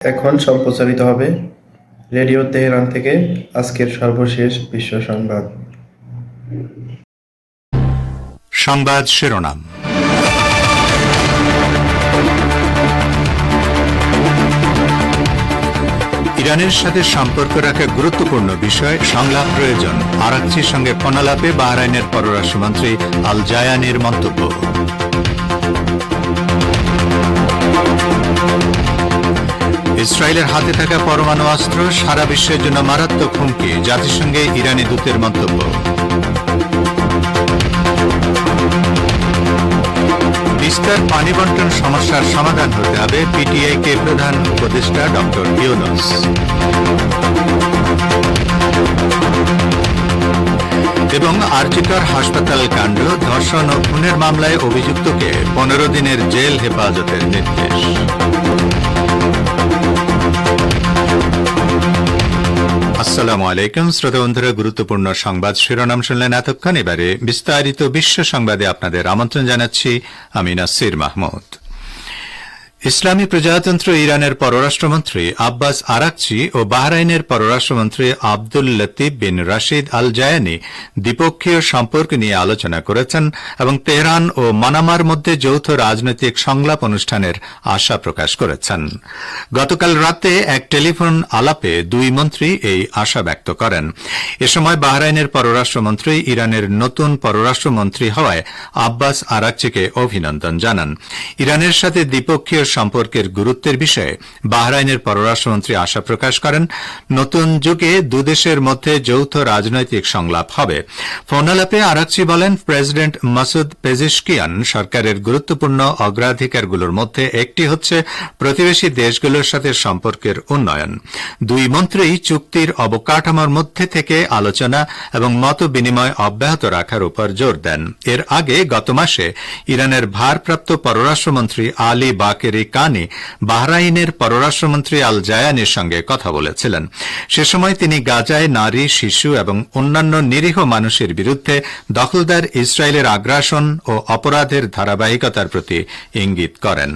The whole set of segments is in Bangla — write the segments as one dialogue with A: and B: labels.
A: এখন সম্প্রচারিত হবে রেডিও তেহরান থেকে আজকের সর্বশেষ বিশ্ব সংবাদ।
B: সংবাদ শিরোনাম। ইরানের সাথে সম্পর্ক রাখা গুরুত্বপূর্ণ বিষয়, সংলাপ প্রয়োজন। আরাকচির সঙ্গে ফোনালাপে বাহরাইনের পররাষ্ট্রমন্ত্রী আল জায়ানির মন্তব্য। ইসরায়েলের হাতে থাকা পরমাণু অস্ত্র সারা বিশ্বের জন্য মারাত্মক হুমকি, জাতিসংঘে ইরানি দূতের মন্তব্য। তিস্তার পানি বন্টন সমস্যার সমাধান হতে হবে, পিটিআইকে প্রধান উপদেষ্টা ড. ইউনূস। এবং আরজিকর হাসপাতাল কাণ্ড, ধর্ষণ ও খুনের মামলায় অভিযুক্তকে 15 দিনের জেল হেফাজতের নির্দেশ। আসসালামু আলাইকুম শ্রোতা বন্ধুরা, গুরুত্বপূর্ণ সংবাদ শিরোনাম শুনলেন এতক্ষণ। এবারে বিস্তারিত বিশ্ব সংবাদে আপনাদের আমন্ত্রণ জানাচ্ছি আমি নাসির মাহমুদ। ইসলামী প্রজাতন্ত্র ইরানের পররাষ্ট্রমন্ত্রী আব্বাস আরাকচি ও বাহরাইনের পররাষ্ট্রমন্ত্রী আব্দুল লতিফ বিন রাশিদ আল জায়ানি দ্বিপক্ষীয় সম্পর্ক নিয়ে আলোচনা করেছেন এবং তেহরান ও মানামার মধ্যে যৌথ রাজনৈতিক সংলাপ অনুষ্ঠানের আশা প্রকাশ করেছেন। গতকাল রাতে এক টেলিফোন আলাপে দুই মন্ত্রী এই আশা ব্যক্ত করেন। এ সময় বাহরাইনের পররাষ্ট্রমন্ত্রী ইরানের নতুন পররাষ্ট্রমন্ত্রী হওয়ায় আব্বাস আরাকচিকে অভিনন্দন জানান। ইরানের সাথে দ্বিপক্ষীয় সম্পর্কের গুরুত্বের বিষয়ে বাহরাইনের পররাষ্ট্রমন্ত্রী আশা প্রকাশ করেন। নতুন যুগে দুদেশের মধ্যে যৌথ রাজনৈতিক সংলাপ হবে। ফোনালাপে আরাকচি বলেন, প্রেসিডেন্ট মাসুদ পেজিশকিয়ান সরকারের গুরুত্বপূর্ণ অগ্রাধিকারগুলোর মধ্যে একটি হচ্ছে প্রতিবেশী দেশগুলোর সাথে সম্পর্কের উন্নয়ন। দুই মন্ত্রী চুক্তির অবকাঠামোর মধ্যে থেকে আলোচনা এবং মত বিনিময় অব্যাহত রাখার উপর জোর দেন। এর আগে গত মাসে ইরানের ভারপ্রাপ্ত পররাষ্ট্রমন্ত্রী আলী বাকেরি কানি বাহরাইনের পররাষ্ট্রমন্ত্রী আল জায়ানির সঙ্গে কথা বলেছিলেন। সে সময় তিনি গাজায় নারী, শিশু এবং অন্যান্য নিরীহ মানুষের বিরুদ্ধে দখলদার ইসরায়েলের আগ্রাসন ও অপরাধের ধারাবাহিকতার প্রতি ইঙ্গিত করেন।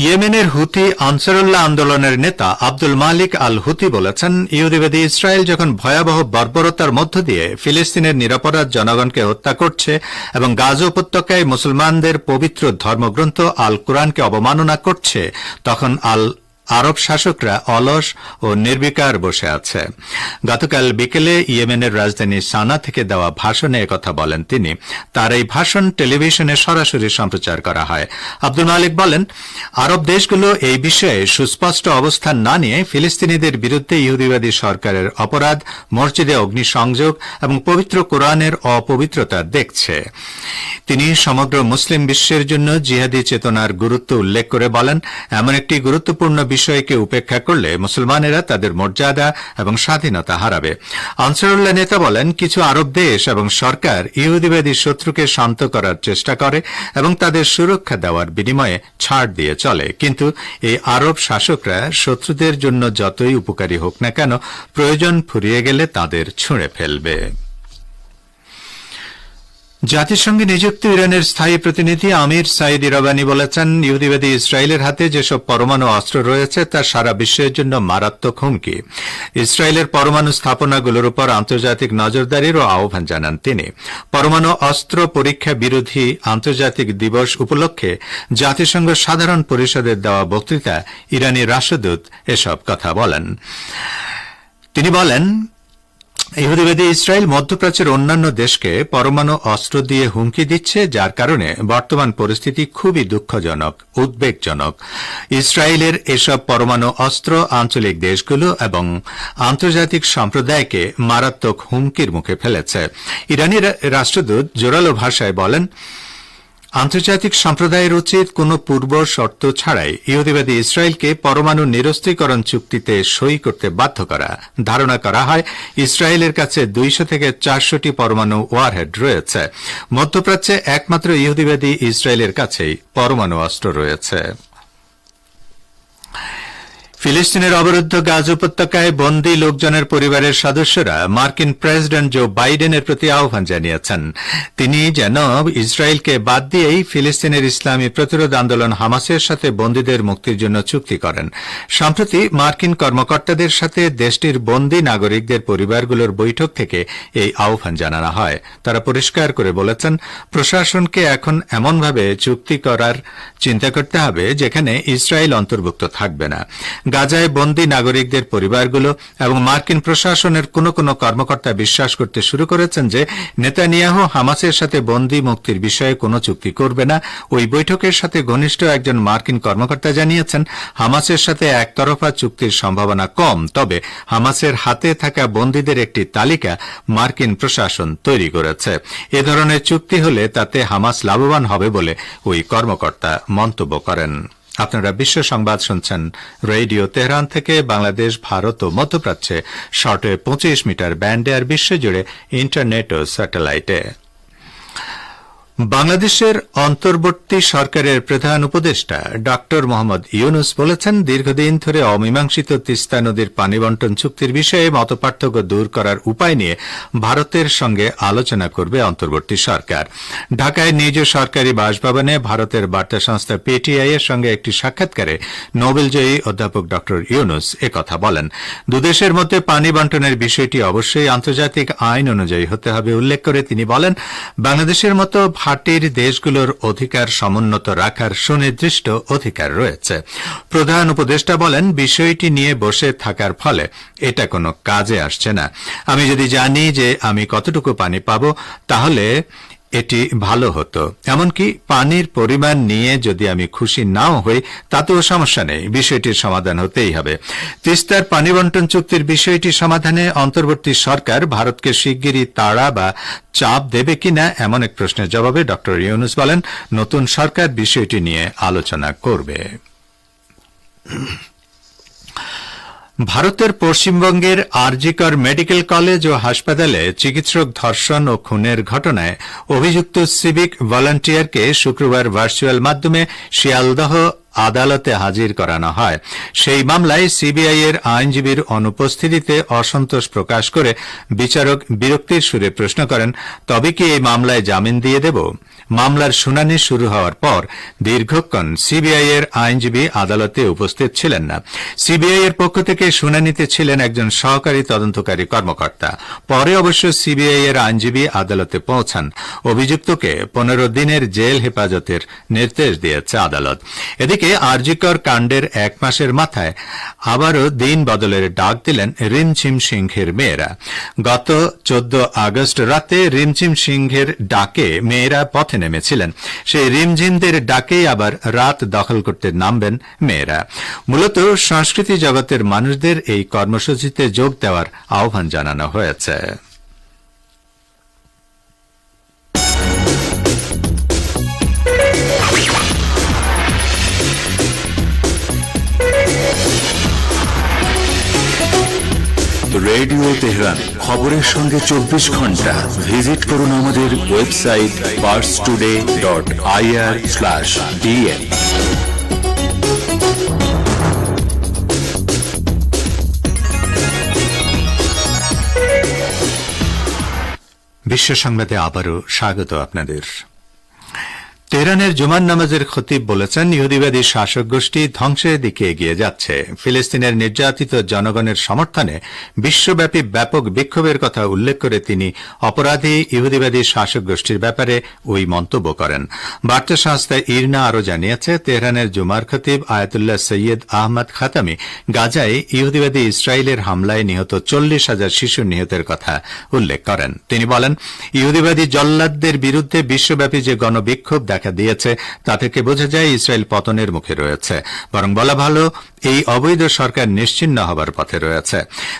B: ইয়েমেনের হুথি আনসারুল্লাহ আন্দোলনের নেতা আব্দুল মালিক আল হুথি বলেছেন, ইহুদিবাদী ইসরায়েল যখন ভয়াবহ বর্বরতার মধ্য দিয়ে ফিলিস্তিনের নিরপরাধ জনগণকে হত্যা করছে এবং গাজা উপত্যকায় মুসলমানদের পবিত্র ধর্মগ্রন্থ আল কুরআনকে অবমাননা করছে, তখন আরব শাসকরা অলস ও নির্বিকার বসে আছে। গতকাল বিকেলে ইয়েমেনের রাজধানী সানা থেকে দেওয়া ভাষণে একথা বলেন তিনি। তার এই ভাষণ টেলিভিশনে সরাসরি সম্প্রচার করা হয়। আব্দুল মালিক বলেন, আরব দেশগুলো এই বিষয়ে সুস্পষ্ট অবস্থান না নিয়ে ফিলিস্তিনিদের বিরুদ্ধে ইহুদিবাদী সরকারের অপরাধ, মসজিদে অগ্নিসংযোগ এবং পবিত্র কোরআনের অপবিত্রতা দেখছে। তিনি সমগ্র মুসলিম বিশ্বের জন্য জিহাদি চেতনার গুরুত্ব উল্লেখ করে বলেন, এমন একটি গুরুত্বপূর্ণ বিষয়কে উপেক্ষা করলে মুসলমানেরা তাদের মর্যাদা এবং স্বাধীনতা হারাবে। আনসারুল্লাহ নেতা বলেন, কিছু আরব দেশ এবং সরকার ইহুদিবাদী শত্রুকে শান্ত করার চেষ্টা করে এবং তাদের সুরক্ষা দেওয়ার বিনিময়ে ছাড় দিয়ে চলে, কিন্তু এই আরব শাসকরা শত্রুদের জন্য যতই উপকারী হোক না কেন, প্রয়োজন ফুরিয়ে গেলে তাদের ছুঁড়ে ফেলবে। জাতিসংঘে নিযুক্ত ইরানের স্থায়ী প্রতিনিধি আমির সাইদ ইরাবানি বলেছেন, ইহুদিবাদী ইসরায়েলের হাতে যেসব পরমাণু অস্ত্র রয়েছে তা সারা বিশ্বের জন্য মারাত্মক হুমকি। ইসরায়েলের পরমাণু স্থাপনাগুলোর উপর আন্তর্জাতিক নজরদারিরও আহ্বান জানান তিনি। পরমাণু অস্ত্র পরীক্ষা বিরোধী আন্তর্জাতিক দিবস উপলক্ষে জাতিসংঘ সাধারণ পরিষদের দেওয়া বক্তৃতা ইরানি রাষ্ট্রদূত এসব কথা বলেন। তিনি বলেন, ইহুদিবাদী ইসরায়েল মধ্যপ্রাচ্যের অন্যান্য দেশকে পরমাণু অস্ত্র দিয়ে হুমকি দিচ্ছে, যার কারণে বর্তমান পরিস্থিতি খুবই দুঃখজনক, উদ্বেগজনক। ইসরায়েলের এসব পরমাণু অস্ত্র আঞ্চলিক দেশগুলো এবং আন্তর্জাতিক সম্প্রদায়কে মারাত্মক হুমকির মুখে ফেলেছে। ইরানি রাষ্ট্রদূত জোরালো ভাষায় বলেন, আন্তর্জাতিক সম্প্রদায়ের উচিত কোনো পূর্ব শর্ত ছাড়াই ইহুদিবাদী ইসরায়েলকে পরমাণু নিরস্ত্রীকরণ চুক্তিতে সই করতে বাধ্য করা। ধারণা করা হয় ইসরায়েলের কাছে 200 থেকে 400টি পরমাণু ওয়ারহেড রয়েছে। মধ্যপ্রাচ্যে একমাত্র ইহুদিবাদী ইসরায়েলের কাছেই পরমাণু অস্ত্র রয়েছে। ফিলিস্তিনের অবরুদ্ধ গাজা উপত্যকায় বন্দী লোকজনের পরিবারের সদস্যরা মার্কিন প্রেসিডেন্ট জো বাইডেনের প্রতি আহ্বান জানিয়েছেন তিনি যেন ইসরায়েলকে বাদ দিয়েই ফিলিস্তিনের ইসলামী প্রতিরোধ আন্দোলন হামাসের সাথে বন্দীদের মুক্তির জন্য চুক্তি করেন। সম্প্রতি মার্কিন কর্মকর্তাদের সাথে দেশটির বন্দী নাগরিকদের পরিবারগুলোর বৈঠক থেকে এই আহ্বান জানানো হয়। তারা পরিষ্কার করে বলেছেন, প্রশাসনকে এখন এমনভাবে চুক্তি করার চিন্তা করতে হবে যেখানে ইসরায়েল অন্তর্ভুক্ত থাকবে না। গাজায় বন্দী নাগরিকদের পরিবারগুলো এবং মার্কিন প্রশাসনের কোনো কোনো কর্মকর্তা বিশ্বাস করতে শুরু করেছেন যে নেতানিয়াহু হামাসের সাথে বন্দী মুক্তির বিষয়ে কোনো চুক্তি করবে না। ওই বৈঠকের সাথে ঘনিষ্ঠ একজন মার্কিন কর্মকর্তা জানিয়েছেন, হামাসের সাথে একতরফা চুক্তির সম্ভাবনা কম, তবে হামাসের হাতে থাকা বন্দীদের একটি তালিকা মার্কিন প্রশাসন তৈরি করেছে। এ ধরনের চুক্তি হলে তাতে হামাস লাভবান হবে বলে ওই কর্মকর্তা মন্তব্য করেন। আপনারা বিশ্ব সংবাদ শুনছেন রেডিও তেহরান থেকে। বাংলাদেশ, ভারত ও মধ্যপ্রাচ্যে শর্টওয়েভ 25 মিটার ব্যান্ডে আর বিশ্বজুড়ে ইন্টারনেট ও স্যাটেলাইটে। বাংলাদেশের অন্তর্বর্তী সরকারের প্রধান উপদেষ্টা ড মোহাম্মদ ইউনুস বলেছেন, দীর্ঘদিন ধরে অমীমাংসিত তিস্তা নদীর পানি বন্টন চুক্তির বিষয়ে মতপার্থক্য দূর করার উপায় নিয়ে ভারতের সঙ্গে আলোচনা করবে অন্তর্বর্তী সরকার। ঢাকায় নিজ সরকারি বাসভবনে ভারতের বার্তা সংস্থা পিটিআই এর সঙ্গে একটি সাক্ষাৎকারে নোবেলজয়ী অধ্যাপক ড ইউনুস একথা বলেন। দুদেশের মধ্যে পানি বন্টনের বিষয়টি অবশ্যই আন্তর্জাতিক আইন অনুযায়ী হতে হবে উল্লেখ করে তিনি বলেন, বাংলাদেশের মতো ভাটির দেশগুলোর অধিকার সমুন্নত রাখার সুনির্দিষ্ট অধিকার রয়েছে। প্রধান উপদেষ্টা বলেন, বিষয়টি নিয়ে বসে থাকার ফলে এটা কোনো কাজে আসছে না। আমি যদি জানি যে আমি কতটুকু পানি পাব তাহলে এটি ভালো হতো। এমনকি পানির পরিমাণ নিয়ে যদি আমি খুশি নাও হই তাতেও সমস্যা নেই, বিষয়টির সমাধান হতেই হবে। তিস্তার পানি বন্টন চুক্তির বিষয়টি সমাধানে অন্তর্বর্তী সরকার ভারতকে শিগগিরই তাড়া বা চাপ দেবে কিনা এমন এক প্রশ্নের জবাবে ড ইউনুস বলেন, নতুন সরকার বিষয়টি নিয়ে আলোচনা করবে। ভারতের পশ্চিমবঙ্গের আরজিকর মেডিকেল কলেজ ও হাসপাতালে চিকিৎসক ধর্ষণ ও খুনের ঘটনায় অভিযুক্ত সিভিক ভলান্টিয়ারকে শুক্রবার ভার্চুয়াল মাধ্যমে শিয়ালদহ আদালতে হাজির করানো হয়। সেই মামলায় সিবিআই এর আইনজীবীর অনুপস্থিতিতে অসন্তোষ প্রকাশ করে বিচারক বিরক্তির সুরে প্রশ্ন করেন, তবে কি এই মামলায় জামিন দিয়ে দেব? মামলার শুনানি শুরু হওয়ার পর দীর্ঘক্ষণ সিবিআই এর আইনজীবী আদালতে উপস্থিত ছিলেন না। সিবিআই এর পক্ষ থেকে শুনানিতে ছিলেন একজন সহকারী তদন্তকারী কর্মকর্তা। পরে অবশ্য সিবিআই এর আইনজীবী আদালতে পৌঁছান। অভিযুক্তকে 15 দিনের জেল হেফাজতের নির্দেশ দিয়েছে আদালত। এদিকে আরজিকর কাণ্ডের 1 মাসের মাথায় আবারও দিন বদলের ডাক দিলেন রিমঝিম সিংহের মেয়েরা। গত 14 আগস্ট রাতে রিমঝিম সিংহের ডাকে মেয়েরা পথে নেমেছিলেন। সেই রিমঝিমদের ডাকেই আবার রাত দখল করতে নামবেন মেয়েরা। মূলত সংস্কৃতি জগতের মানুষদের এই কর্মসূচিতে যোগ দেওয়ার আহ্বান জানানো হয়েছে।
C: রেডিও তেহরান, খবরের সঙ্গে 24 ঘন্টা। ভিজিট করুন আমাদের ওয়েবসাইট parstoday.ir/dn।
B: বিশ্ব সংবাদে আবারও স্বাগত আপনাদের। তেহরানের জুমার নামাজের খতিব বলেছেন, ইহুদিবাদী শাসক গোষ্ঠী ধ্বংসের দিকে এগিয়ে যাচ্ছে। ফিলিস্তিনের নির্যাতিত জনগণের সমর্থনে বিশ্বব্যাপী ব্যাপক বিক্ষোভের কথা উল্লেখ করে তিনি অপরাধী ইহুদিবাদী শাসক গোষ্ঠীর ব্যাপারে ওই মন্তব্য করেন। বার্তা সংস্থা ইরনা আরও জানিয়েছে, তেহরানের জুমার খতিব আয়াতুল্লাহ সৈয়দ আহমদ খাতামি গাজায় ইহুদিবাদী ইসরায়েলের হামলায় নিহত 40,000 শিশু নিহতের কথা উল্লেখ করেন। তিনি বলেন, ইহুদিবাদী জল্লাদদের বিরুদ্ধে বিশ্বব্যাপী যে গণবিক্ষোভ দেখা দিয়েছে তা থেকে বোঝা যায় ইসরায়েল পতনের মুখে রয়েছে। বরং বলা ভালো, এই অবৈধ সরকার নিশ্চিহ্ন হবার পথে রয়েছে।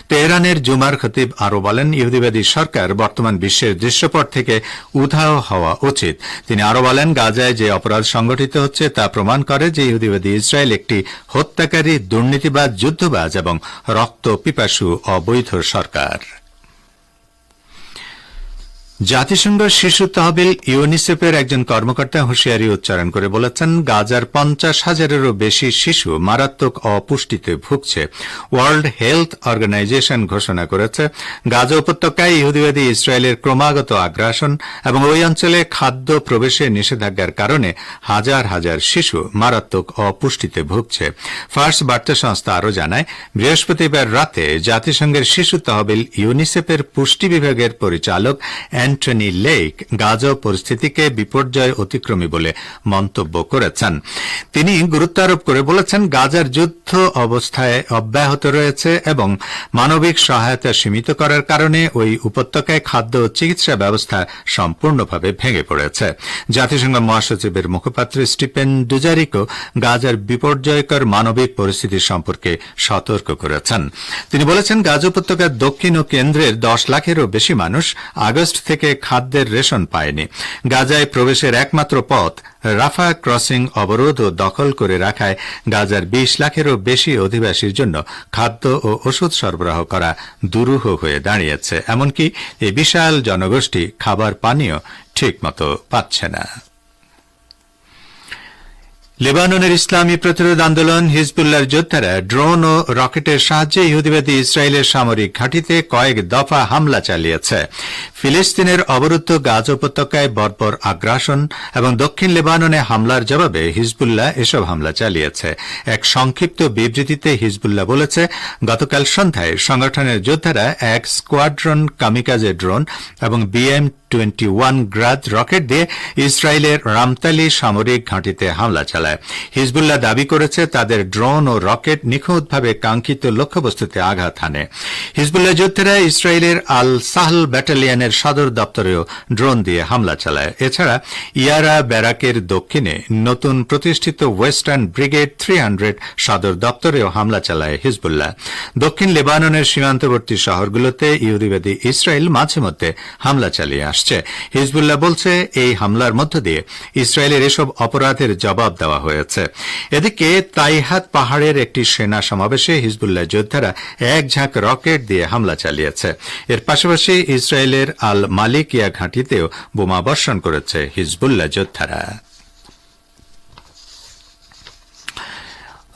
B: তেহরানের জুমার খতিব আরও বলেন, ইহুদিবাদী সরকার বর্তমান বিশ্বের দৃশ্যপট থেকে উধাও হওয়া উচিত। তিনি আরও বলেন, গাজায় যে অপরাধ সংগঠিত হচ্ছে তা প্রমাণ করে যে ইহুদিবাদী ইসরায়েল একটি হত্যাকারী, দুর্নীতিবাজ, যুদ্ধবাজ এবং রক্ত পিপাসু অবৈধ সরকার। জাতিসংঘ শিশু তহবিল ইউনিসেফের একজন কর্মকর্তা হুঁশিয়ারি উচ্চারণ করে বলেছেন, গাজার 50,000-এরও বেশি শিশু মারাত্মক অপুষ্টিতে ভুগছে। ওয়ার্ল্ড হেলথ অর্গানাইজেশন ঘোষণা করেছে, গাজা উপত্যকায় ইহুদিবাদী ইসরায়েলের ক্রমাগত আগ্রাসন এবং ওই অঞ্চলে খাদ্য প্রবেশে নিষেধাজ্ঞার কারণে হাজার হাজার শিশু মারাত্মক অপুষ্টিতে ভুগছে। ফার্স বার্তা সংস্থা আরও জানায়, বৃহস্পতিবার রাতে জাতিসংঘের শিশু তহবিল ইউনিসেফের পুষ্টি বিভাগের পরিচালক অ্যান্টনি লেক গাজা পরিস্থিতিকে বিপর্যয় অতিক্রমী বলে মন্তব্য করেছেন। তিনি গুরুত্ব আরোপ করে বলেছেন, গাজার যুদ্ধ অবস্থায় অব্যাহত রয়েছে এবং মানবিক সহায়তা সীমিত করার কারণে ওই উপত্যকায় খাদ্য ও চিকিৎসা ব্যবস্থা সম্পূর্ণভাবে ভেঙে পড়েছে। জাতিসংঘ মহাসচিবের মুখপাত্র স্টিফেন ডুজারিকো গাজার বিপর্যয়কর মানবিক পরিস্থিতি সম্পর্কে সতর্ক করেছেন। তিনি বলেছেন, গাজা উপত্যকার দক্ষিণ ও কেন্দ্রের 10 লাখেরও বেশি মানুষ আগস্ট থেকে খাদ্যের রেশন পায়নি। গাজায় প্রবেশের একমাত্র পথ রাফা ক্রসিং অবরোধ ও দখল করে রাখায় গাজার 20 লাখেরও বেশি অধিবাসীর জন্য খাদ্য ও ওষুধ সরবরাহ করা দুরূহ হয়ে দাঁড়িয়েছে। এমনকি এই বিশাল জনগোষ্ঠী খাবার পানীয় ঠিকমতো পাচ্ছে না। লেবাননের ইসলামী প্রতিরোধ আন্দোলন হিজবুল্লাহর যোদ্ধারা ড্রোন ও রকেটের সাহায্যে ইহুদিবাদী ইসরায়েলের সামরিক ঘাঁটিতে কয়েক দফা হামলা চালিয়েছে। ফিলিস্তিনের অবরুদ্ধ গাজা উপত্যকায় বর্বর আগ্রাসন এবং দক্ষিণ লেবাননে হামলার জবাবে হিজবুল্লাহ এসব হামলা চালিয়েছে। এক সংক্ষিপ্ত বিবৃতিতে হিজবুল্লাহ বলেছে, গতকাল সন্ধ্যায় সংগঠনের যোদ্ধারা এক স্কোয়াড্রন কামিকাজে ড্রোন এবং BM-21 গ্রাদ রকেট দিয়ে ইসরায়েলের রামতালি সামরিক ঘাঁটিতে হামলা চালায়। হিজবুল্লাহ দাবি করেছে, তাদের ড্রোন ও রকেট নিখুঁতভাবে কাঙ্ক্ষিত লক্ষ্যবস্তুতে আঘাত হানে। হিজবুল্লাহ যোদ্ধারা ইসরায়েলের আল সাহল ব্যাটালিয়নের সদর দপ্তরেও ড্রোন দিয়ে হামলা চালায়। এছাড়া ইয়ারা ব্যারাকের দক্ষিণে নতুন প্রতিষ্ঠিত ওয়েস্টার্ন ব্রিগেড 300 সদর দপ্তরেও হামলা চালায় হিজবুল্লাহ। দক্ষিণ লেবাননের সীমান্তবর্তী শহরগুলোতে ইহুদিবাদী ইসরায়েল মাঝে মধ্যে হামলা চালিয়ে আসছে। হিজবুল্লাহ বলছে, এই হামলার মধ্য দিয়ে ইসরায়েলের এসব অপরাধের জবাব দেওয়া হয়েছে। এদিকে তাইহাত পাহাড়ের একটি সেনা সমাবেশে হিজবুল্লাহ যোদ্ধারা এক ঝাঁক রকেট দিয়ে হামলা চালিয়েছে। এর পাশাপাশি ইসরায়েলের আল মালিকিয়া ঘাঁটিতেও বোমা বর্ষণ করেছে হিজবুল্লাহ যোদ্ধারা।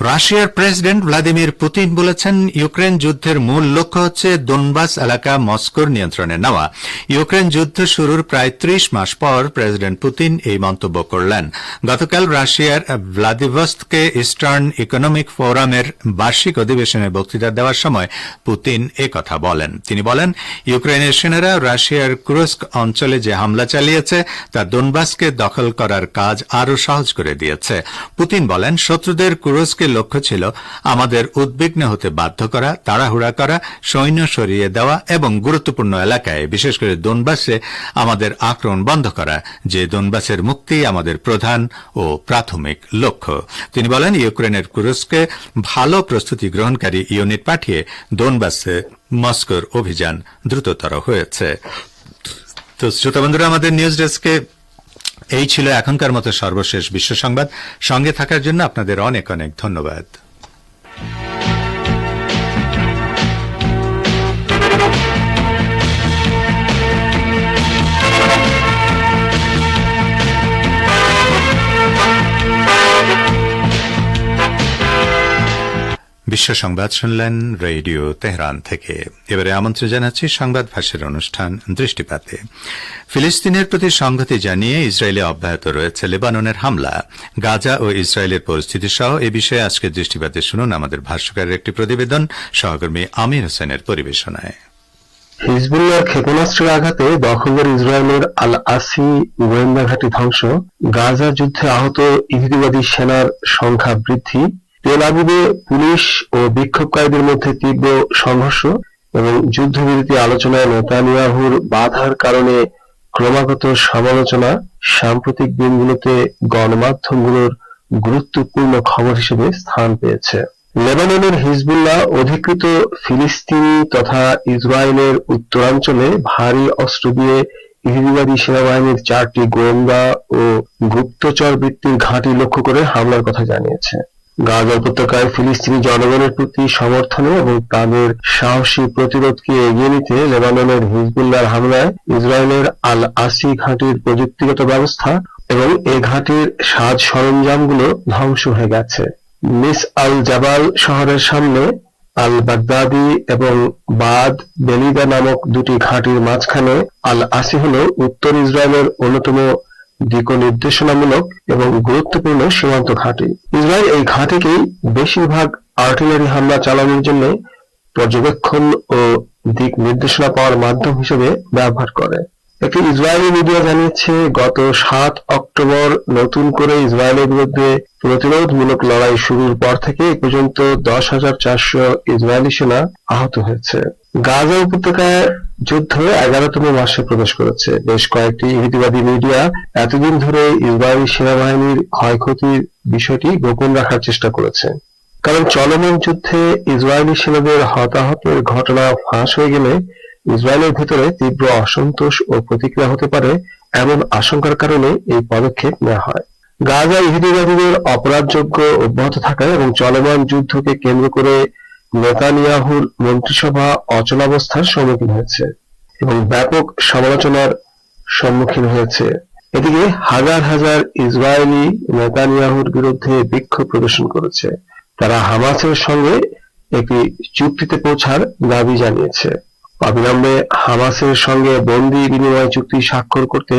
B: রাশিয়ার প্রেসিডেন্ট ভ্লাদিমির পুতিন বলেছেন, ইউক্রেন যুদ্ধের মূল লক্ষ্য হচ্ছে দোনবাস এলাকা মস্কোর নিয়ন্ত্রণে নেওয়া। ইউক্রেন যুদ্ধ শুরুর প্রায় 30 মাস পর প্রেসিডেন্ট পুতিন এই মন্তব্য করলেন। গতকাল রাশিয়ার ভ্লাদিভস্টকে ইস্টার্ন ইকোনমিক ফোরামের বার্ষিক অধিবেশনে বক্তৃতা দেওয়ার সময় পুতিন কথা বলেন। তিনি বলেন, ইউক্রেনের সেনারা রাশিয়ার কুরস্ক অঞ্চলে যে হামলা চালিয়েছে তা দোনবাসকে দখল করার কাজ আরও সহজ করে দিয়েছে। পুতিন বলেন, শত্রুদের কুরস্কে লক্ষ্য ছিল আমাদের উদ্বিগ্ন হতে বাধ্য করা, তাড়াহুড়া করা, সৈন্য সরিয়ে দেওয়া এবং গুরুত্বপূর্ণ এলাকায় বিশেষ করে দোনবাসে আমাদের আক্রমণ বন্ধ করা, যে দোনবাসের মুক্তি আমাদের প্রধান ও প্রাথমিক লক্ষ্য। তিনি বলেন, ইউক্রেনের কুরস্কে ভালো প্রস্তুতি গ্রহণকারী ইউনিট পাঠিয়ে দোনবাসে মস্কোর অভিযান দ্রুততর হয়েছে। তো শ্রোতা বন্ধুরা, আমাদের নিউজ ডেস্কে এই ছিল এখনকার মতো সর্বশেষ বিশ্ব সংবাদ। সঙ্গে থাকার জন্য আপনাদের অনেক অনেক ধন্যবাদ। বিশ্ব সংবাদ শুনলেন রেডিও তেহরান থেকে। এবারে আমন্ত্রণ জানাচ্ছি সংবাদ ভাষের অনুষ্ঠান দৃষ্টিপাতে। ফিলিস্তিনের প্রতি সংহতি জানিয়ে ইসরায়েলে অব্যাহত রয়েছে লেবাননের হামলা। গাজা ও ইসরায়েলের পরিস্থিতি সহ এ বিষয়ে আজকে দৃষ্টিপাতে শুনুন আমাদের ভাষ্যকারের একটি প্রতিবেদন, সহকর্মী আমির হোসেনের পরিবেশনায়।
D: হিজবুল্লাহর ক্ষেপণাস্ত্রের আঘাতে দখলদার ইসরায়েলের আল আসি গোয়েন্দা ঘাঁটি ধ্বংস, গাজা যুদ্ধে আহত ইহুদিবাদী সেনার সংখ্যা বৃদ্ধি, তেল আবিবে পুলিশ ও বিক্ষোভকারীদের মধ্যে তীব্র সংঘর্ষ এবং যুদ্ধবিরতি আলোচনায় নেতানিয়াহুর বাধার কারণে ক্রমাগত সমালোচনা সাম্প্রতিক দিনগুলোতে গণমাধ্যমগুলোর গুরুত্বপূর্ণ খবর হিসেবে স্থান পেয়েছে। লেবাননের হিজবুল্লাহ অধিকৃত ফিলিস্তিনি তথা ইসরায়েলের উত্তরাঞ্চলে ভারী অস্ত্র দিয়ে ইহুদিবাদী সেনাবাহিনীর 4টি গোয়েন্দা ও গুপ্তচর বৃত্তির ঘাঁটি লক্ষ্য করে হামলার কথা জানিয়েছে। গাজা উপত্যকায় ফিলিস্তিনি জনগণের প্রতি সমর্থনে এবং তাদের সাহসী প্রতিরোধকে এগিয়ে নিতে লেবাননের হিজবুল্লাহর হামলায় ইসরায়েলের আল আসি ঘাঁটির প্রযুক্তিগত ব্যবস্থা এবং এ ঘাঁটির সাজ সরঞ্জামগুলো ধ্বংস হয়ে গেছে। মিস আল জাবাল শহরের সামনে আল বাগদাদি এবং বাদ বেলিদা নামক দুটি ঘাঁটির মাঝখানে আল আসি হল উত্তর ইসরায়েলের অন্যতম দিক নির্দেশনামূলক এবং গুরুত্বপূর্ণ সীমান্ত ঘাঁটি। ইসরায়েল এই ঘাঁটিকেই বেশিরভাগ আর্টিলারি হামলা চালানোর জন্য পর্যবেক্ষণ ও দিক নির্দেশনা পাওয়ার মাধ্যম হিসেবে ব্যবহার করে। একটি ইসরায়েলি মিডিয়া জানিয়েছে, গত 7 অক্টোবর নতুন করে ইসরায়েলের বিরুদ্ধে প্রতিরোধমূলক লড়াই শুরুর পর থেকে এ পর্যন্ত 10,400 ইসরায়েলি সেনা আহত হয়েছে। গাজা উপত্যকায় যুদ্ধ 11তম মাসে প্রবেশ করেছে। বেশ কয়েকটি ইহুদিবাদী মিডিয়া এতদিন ধরে ইসরায়েলি সেনাবাহিনীর ক্ষয়ক্ষতির বিষয়টি গোপন রাখার চেষ্টা করেছে, কারণ চলমান যুদ্ধে ইসরায়েলি সেনাদের হতাহতের ঘটনা ফাঁস হয়ে গেলে ইসরায়েলের ভিতরে তীব্র অসন্তোষ ও প্রতিক্রিয়া হতে পারে, এমন আশঙ্কার কারণে এই পদক্ষেপ নেওয়া হয়। গাজা ইহুদিবাদীদের অপরাধযোগ্য অব্যাহত থাকায় এবং চলমান যুদ্ধকে কেন্দ্র করে নেতানিয়াহুর মন্ত্রিসভা অচলাবস্থার সম্মুখীন হয়েছে এবং ব্যাপক সমালোচনার সম্মুখীন হয়েছে। এদিকে হাজার হাজার ইসরায়েলি নেতানিয়াহুর বিরুদ্ধে বিক্ষোভ প্রদর্শন করেছে। তারা হামাসের সঙ্গে একটি চুক্তিতে পৌঁছার দাবি জানিয়েছে। অবিলম্বে হামাসের সঙ্গে বন্দি বিনিময় চুক্তি স্বাক্ষর করতে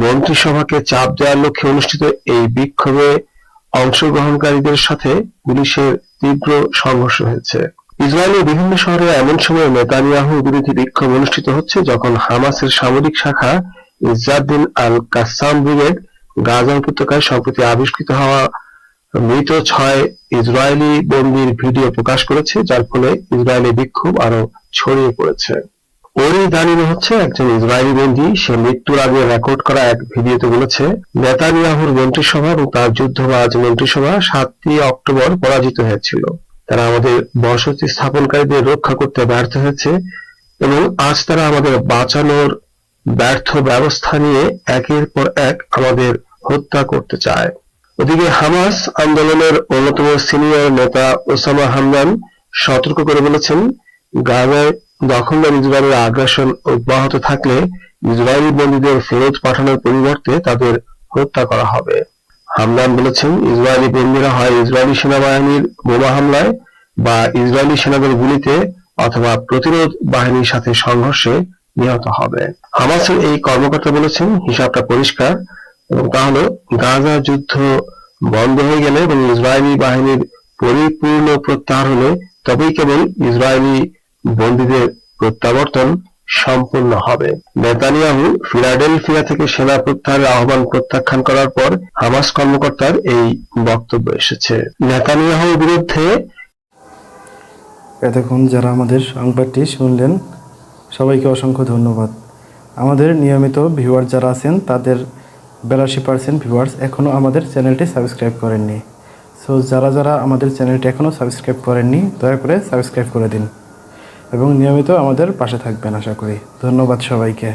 D: মন্ত্রিসভাকে চাপ দেওয়ার লক্ষ্যে অনুষ্ঠিত এই বিক্ষোভে অংশগ্রহণকারীদের সাথে পুলিশের তীব্র সংঘর্ষ হয়েছে। ইসরায়েলের বিভিন্ন শহরে এমন সময় নেতানিয়াহু বিরোধী বিক্ষোভ অনুষ্ঠিত হচ্ছে যখন হামাসের সামরিক শাখা ইজ্জাদ্দিন আল কাসাম ব্রিগেড গাজা উপত্যকায় সম্প্রতি আবিষ্কৃত হওয়া মৃত 6 ইসরায়েলি বন্দীর ভিডিও প্রকাশ করেছে, যার ফলে ইসরায়েলি বিক্ষোভ আরো ছড়িয়ে পড়েছে। ওরি দানিনো হচ্ছে একজন ইসরায়েলি বন্দী। সে মৃত্যুর আগে রেকর্ড করা এক ভিডিওতে বলেছে, নেতানিয়াহুর মন্ত্রিসভা এবং তার যুদ্ধবাজ মন্ত্রিসভা 7 অক্টোবর পরাজিত হয়েছিল। তারা আমাদের বসতি স্থাপনকারীদের রক্ষা করতে ব্যর্থ হয়েছে এবং আজ তারা আমাদের বাঁচানোর ব্যর্থ ব্যবস্থা নিয়ে একের পর এক আমাদের হত্যা করতে চায়। ওদিকে হামাস আন্দোলনের অন্যতম সিনিয়র নেতা ওসামা হামদান সতর্ক করে বলেছেন, গাজায় দখলদার ইসরায়েলের আগ্রাসন অব্যাহত থাকলে ইসরায়েলি বন্দীদের ফেরত পাঠানোর পরিবর্তে তাদের হত্যা করা হবে। হামদান বলেছেন, ইসরায়েলি বন্দীরা হয় ইসরায়েলি সেনাবাহিনীর বোমা হামলায় বা ইসরায়েলি সেনাদের গুলিতে অথবা প্রতিরোধ বাহিনীর সাথে সংঘর্ষে নিহত হবে। হামাসের এই কর্মকর্তা বলেছেন, হিসাবটা পরিষ্কার এবং তা হলো গাজা যুদ্ধ বন্ধ হয়ে গেলে এবং ইসরায়েলি বাহিনীর পরিপূর্ণ প্রত্যাহার হলে তবেই কেবল ইসরায়েলি বন্দীদের প্রত্যাবর্তন সম্পূর্ণ হবে। নেতানিয়াহু ফিলাডেলফিয়া থেকে সেনা প্রত্যাহারের আহ্বান প্রত্যাখ্যান করার পর হামাস কর্মকর্তার এই বক্তব্য এসেছে। নেতানিয়াহুর বিরুদ্ধে
A: এতক্ষণ যারা আমাদের সংবাদটি শুনলেন সবাইকে অসংখ্য ধন্যবাদ। আমাদের নিয়মিত ভিউয়ার যারা আছেন তাদের 82% ভিউয়ার্স এখনও আমাদের চ্যানেলটি সাবস্ক্রাইব করেননি। সো যারা যারা আমাদের চ্যানেলটি এখনও সাবস্ক্রাইব করেননি দয়া করে সাবস্ক্রাইব করে দিন এবং নিয়মিত আমাদের পাশে থাকবেন আশা করি। ধন্যবাদ সবাইকে।